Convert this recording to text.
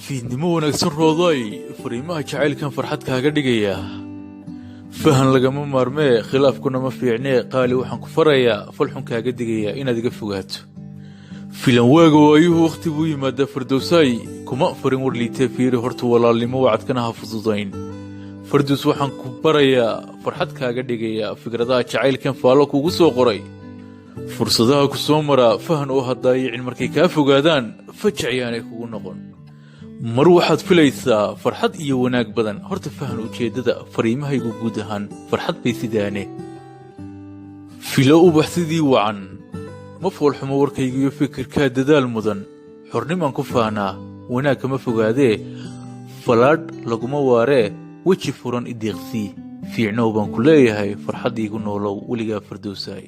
fiidnimo wanaagsan rooday fariimaha jacaylkan farxad kaaga dhigaya fahan lagama maarmee khilaafkuna ma fiicnee qaali waxaan ku farayaa falxun kaaga digaya inaad iga fogaato filan waaga waayuhu waqti buu yimaadaa fardowsay kuma farin war liitee fiiri horta walaalnimo wacadkana ha fududayn fardows waxaan ku barayaa farxad kaaga dhigaya fikradaha jacaylkan faalo kugu soo qoray fursadaha ku soo mara fahan oo hadaayicin markay kaa fogaadaan fajaciyaanay kugu noqon mar waxaad filaysaa farxad iyo wanaag badan horta fahan ujeedada fariimahaygu guud ahaan farxad bay sidaane filo ubax sidii wacan ma foolxumo warkayga iyo fikirkaa dadaal mudan xornimaan ku faanaa wanaag kama fogaadee falaadh laguma waaree weji furan idiiqsii fiicnow baan ku leeyahay farxad iigu noolow weligaa fardowsaay